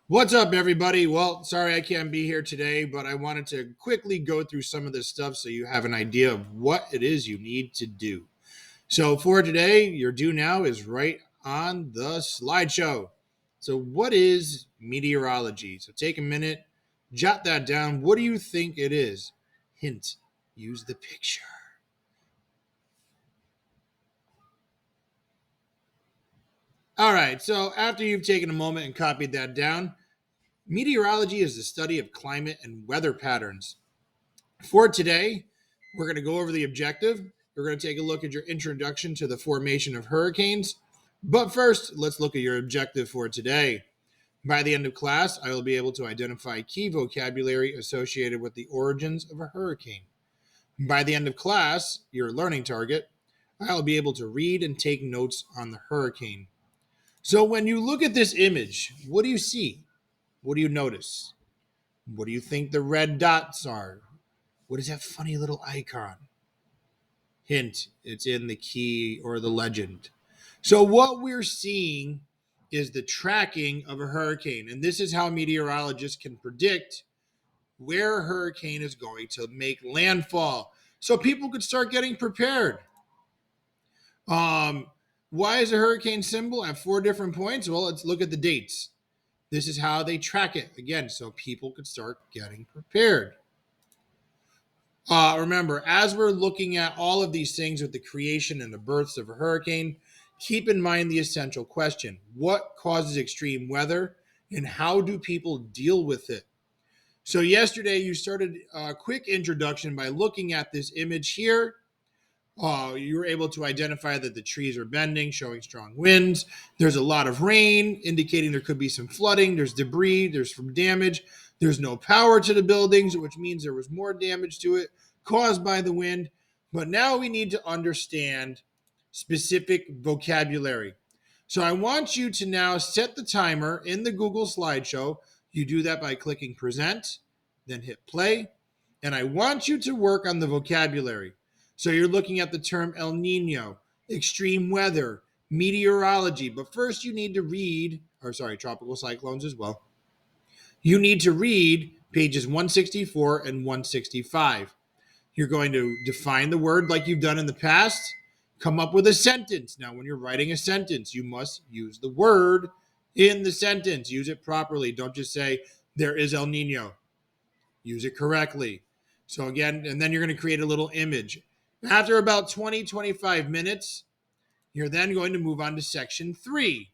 What's up, everybody? Well, sorry I can't be here today, but I wanted to quickly go through some of this stuff so you have an idea of what it is you need to do. So, for today, your do now is right on the slideshow. So, what is meteorology? So, take a minute, jot that down. What do you think it is? Hint, use the picture. All right, so after you've taken a moment and copied that down, meteorology is the study of climate and weather patterns. For today, we're going to go over the objective. We're going to take a look at your introduction to the formation of hurricanes. But first, let's look at your objective for today. By the end of class, I will be able to identify key vocabulary associated with the origins of a hurricane. By the end of class, your learning target, I'll be able to read and take notes on the hurricane. So when you look at this image, what do you see? What do you notice? What do you think the red dots are? What is that funny little icon? Hint, it's in the key or the legend. So, what we're seeing is the tracking of a hurricane. And this is how meteorologists can predict where a hurricane is going to make landfall. So, people could start getting prepared. Um, why is a hurricane symbol at 4 different points? Well, let's look at the dates. This is how they track it. Again, so people could start getting prepared. Remember, as we're looking at all of these things with the creation and the births of a hurricane, keep in mind the essential question: what causes extreme weather and how do people deal with it? So, yesterday you started a quick introduction by looking at this image here. You were able to identify that the trees are bending, showing strong winds. There's a lot of rain, indicating there could be some flooding. There's debris, there's some damage. There's no power to the buildings, which means there was more damage to it caused by the wind. But now we need to understand specific vocabulary. So I want you to now set the timer in the Google slideshow. You do that by clicking present, then hit play. And I want you to work on the vocabulary. So you're looking at the term El Nino, extreme weather, meteorology. But first, you need to read, tropical cyclones as well. You need to read pages 164 and 165. You're going to define the word like you've done in the past, come up with a sentence. Now, when you're writing a sentence, you must use the word in the sentence. Use it properly. Don't just say, there is El Nino. Use it correctly. So again, and then you're going to create a little image. After about 25 minutes, you're then going to move on to section 3,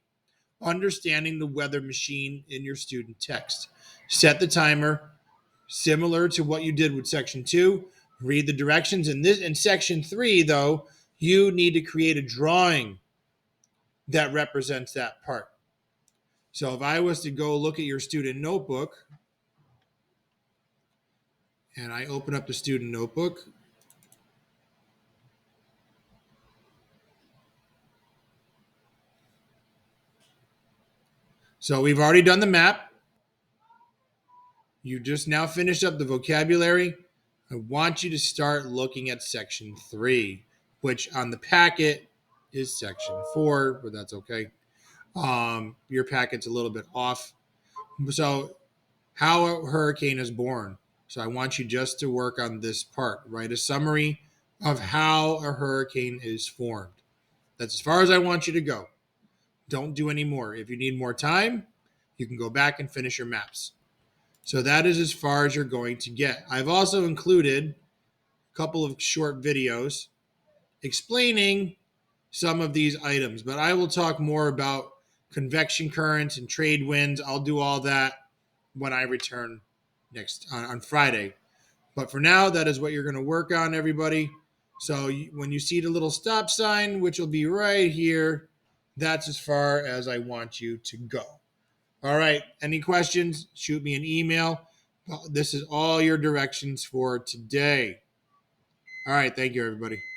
understanding the weather machine in your student text. Set the timer, similar to what you did with section 2. Read the directions. In section 3, though, you need to create a drawing that represents that part. So if I was to go look at your student notebook, and I open up the student notebook, so we've already done the map. You just now finished up the vocabulary. I want you to start looking at section 3, which on the packet is section 4, but that's okay. Your packet's a little bit off. So, how a hurricane is born. So, I want you just to work on this part. Write a summary of how a hurricane is formed. That's as far as I want you to go. Don't do any more. If you need more time, you can go back and finish your maps. So that is as far as you're going to get. I've also included a couple of short videos explaining some of these items, but I will talk more about convection currents and trade winds. I'll do all that when I return next on Friday. But for now, that is what you're going to work on, everybody. So when you see the little stop sign, which will be right here, that's as far as I want you to go. All right. Any questions? Shoot me an email. This is all your directions for today. All right. Thank you, everybody.